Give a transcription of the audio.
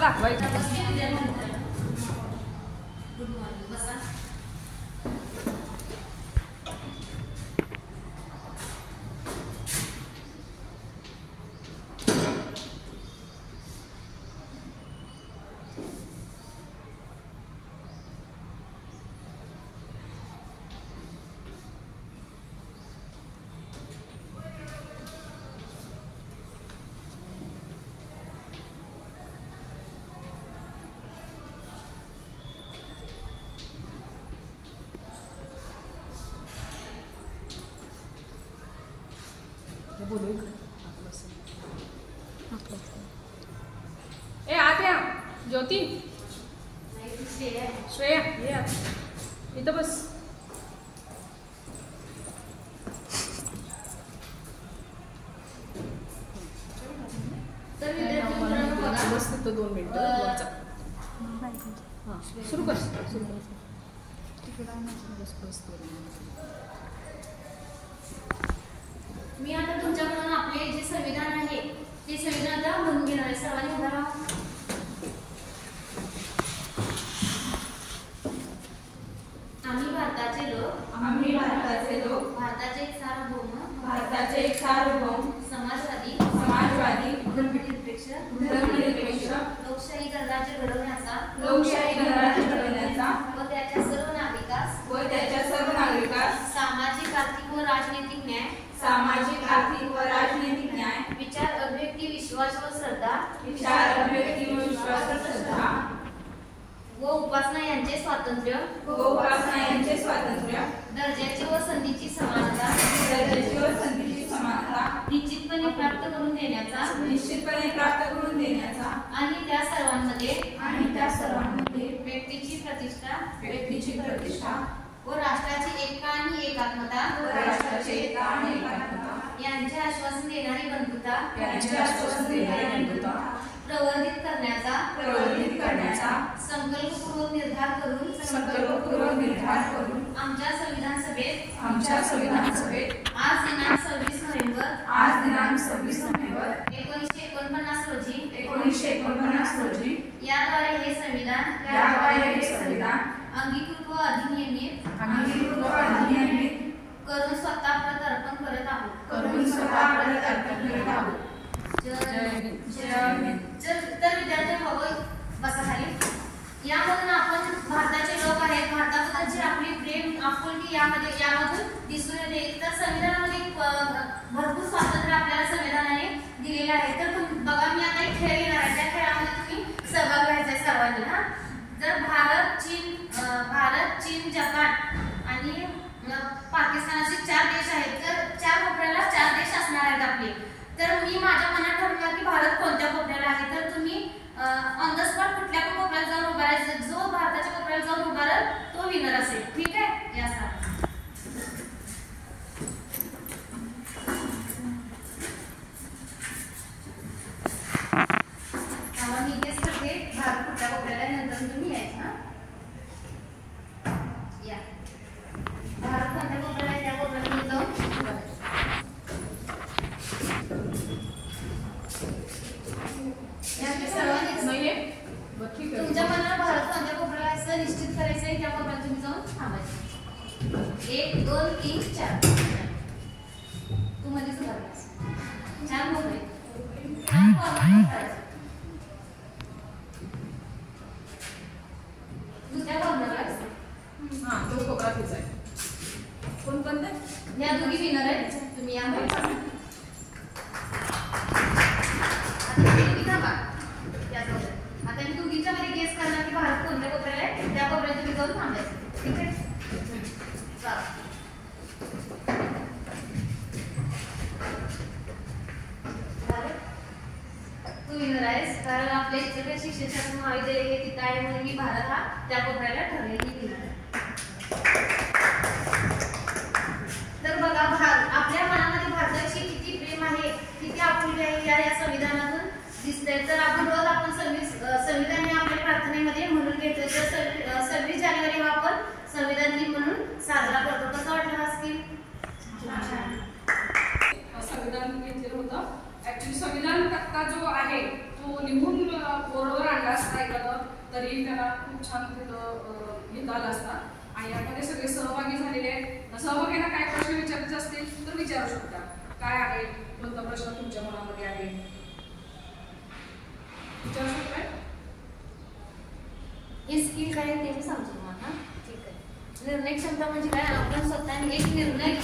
दाखवायचं. ए आत्या ज्योती श्रेया ये इथं बस. बस तिथं 2 मिनिटं सुरू कर. मी आता तुमच्याकडून आपले जे संविधान आहे ते संविधान आता म्हणून घेणार आहे. सर्वांनी उभा राहा. आम्ही भारताचे लोक भारताचे एक सार्वभौम समाजवादी धर्मनिरपेक्ष लोकशाही गणराज्य घडवण्याचा व त्याच्या सर्व नागरिकास सामाजिक आर्थिक व राजनैतिक न्याय विचार अभिव्यक्ती विश्वास व श्रद्धा व उपासना यांचे स्वातंत्र्य दर्जाची व संधीची समानता निश्चितपणे प्राप्त करून देण्याचा आणि त्या सर्वांमध्ये व्यक्तीची प्रतिष्ठा व राष्ट्राची एकता आणि एकात्मता यांचे आश्वासन देणारी बंधुता प्रवर्धित करण्याचा संकल्पपूर्वक निर्धार करून आमच्या संविधान सभेत आज दिनांक 26 नोव्हेंबर 1949 रोजी याद्वारे हे संविधान अंगीकृत व अधिनियमित करून स्वतः प्रत अर्पण करत आहोत. तर विद्यार्थ्यांबाबत बसा खाली. यामधून आपण भारताचे लोक आहेत, भारताबद्दल जी आपली प्रेम आपुलकी यामधून दिसून येते. तर संविधानामध्ये भरपूर स्वातंत्र्य आपल्याला संविधानाने दिलेले आहे. तर बघा, मी आता एक खेळ घेणार आहे. त्या खेळामध्ये तुम्ही सहभाग घ्यायचा आहे सर्वांनी. हा, जर भारत, चीन, जपान आणि पाकिस्तान असे 4 देश आहेत. तर 4 कोपऱ्याला 4 देश असणार आहेत आपले. तर मी माझ्या मनात ठरवलं की भारत कोणत्या कोपऱ्याला आहे. तर तुम्ही ऑन द स्पॉट कुठल्या पण कोपऱ्याला जाऊन उभा राहायचं. जो भारताच्या कोपऱ्याला जाऊन उभा राहील तो विनर असेल. ठीक आहे. या सर मी गेस करते भारत कुठल्या कोपऱ्याला, नंतर तुम्ही यायचं. या भारत कोणत्या कोपऱ्याला आहे त्या कोपऱ्याला मी जाऊन तुमच्या मनाला भारत कोणत्या कोपऱ्याला असं निश्चित करायचं आहे. त्या कोपऱ्याला तुम्ही जाऊन थांबायचं. 1 2 3 4 तू मध्येच उभारलास. 4 कोपरे दुसऱ्या कोपऱ्याला तो कोपरा तुझा आहे. कोण पण या दोघी विनर आहेत. तुम्ही या आता मी दोघींच्या मध्ये गेस करणार की भारत कोणत्या कोपऱ्याला आहे. त्या कोपऱ्यात तुम्ही जाऊन थांबायचं. ठीक आहे. तू विनर आहेस, कारण आपल्या इतर शिक्षण महाविद्यालय हे तिथं आहे म्हणून मी भारत हा त्या कोपऱ्याला ठरलेली विनर आहे. तर बघा, आपल्या मनामध्ये भारताची किती प्रेम आहे, किती आपुलकी आहे या संविधानातून दिसतंय. तर आपण रोज संविधान हे आपल्या प्रार्थनेमध्ये म्हणून घेतो. तर 26 जानेवारी हा आपण संविधान दिन म्हणून साजरा करतो. कसं वाटलं हा स्कीम? संविधान घेतलेलं होतं. ऍक्च्युली संविधान तक्ता जो आहे तो लिहून बोर्डवर आणला निकाल असतात आणि यामध्ये सगळे सहभागी झालेले आहेत. सहभागींना काय प्रश्न विचारायचे असतील तर विचारू शकता. काय आहे, कोणता प्रश्न तुमच्या मनामध्ये आहे विचारू शकताय. हे स्किल काय ते मी सांगतो तुम्हाला. ठीक आहे. निर्णय क्षमता म्हणजे काय, आपण स्वतःने एक निर्णय